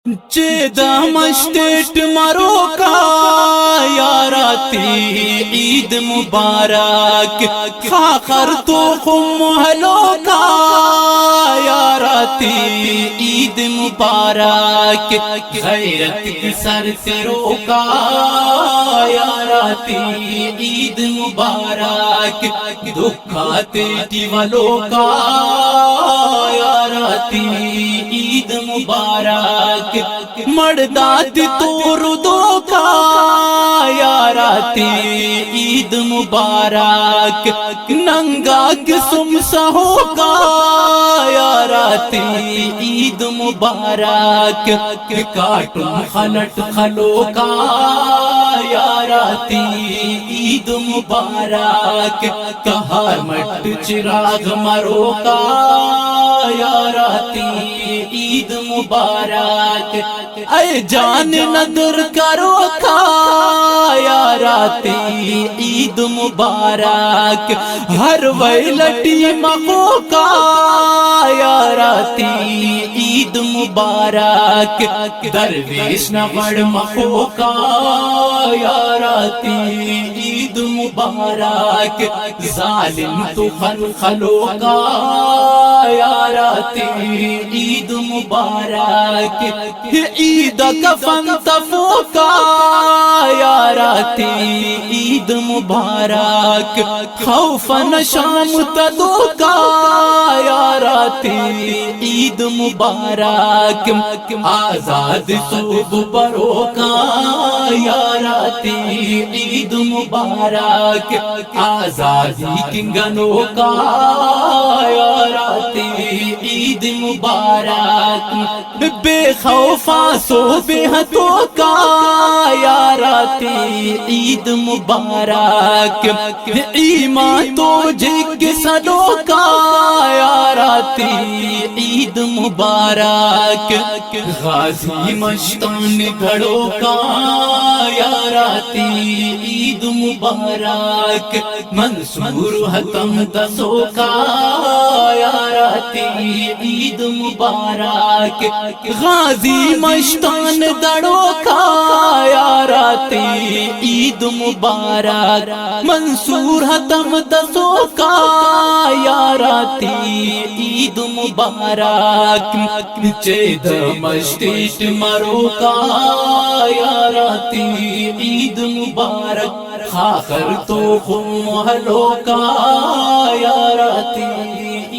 چیدہ مشتیٹ مروکا یاراتی عید مبارک خاخر تو خم محلوکا یاراتی عید مبارک غیرت کی سر سے روکا یاراتی عید مبارک دکھاتے ٹیولوکا یاراتی عید مبارک مردات تور دو کا یاراتی عید مبارک ننگا قسم سہو کا یاراتی عید مبارک کاٹن خلٹ خلو کا یاراتی عید مبارک کہار مٹ چراغ مرو کا یاراتی عید مبارک اے جان ندر کرو کا یاراتی عید مبارک ہر ویلٹی مخو کا یاراتی عید مبارک درویش نوڑ مخو کا یاراتی عید مبارک ظالم تو خلو کا یاراتی عید مبارک عید کفن تفوکا یاراتی عید مبارک خوفن شام تدوکا یاراتی عید مبارک آزاد صوب بروکا یاراتی عید مبارک آزادی کنگنو کا یاراتی عید مبارک بے خوفا سو بے ہتو کا یاراتی عید مبارک ایمان تو جگ سلو کا یاراتی عید مبارک غازی مشتان گھڑو کا یاراتی عید مبارک منصور حتم دسو کا یاراتی عید مبارک غازی مشتان دڑو کا یاراتی عید مبارک منصور حتم دسو کا یاراتی عید مبارک چید مشتیٹ مرو کا یاراتی عید مبارک خاخر تو خم محلو کا یاراتی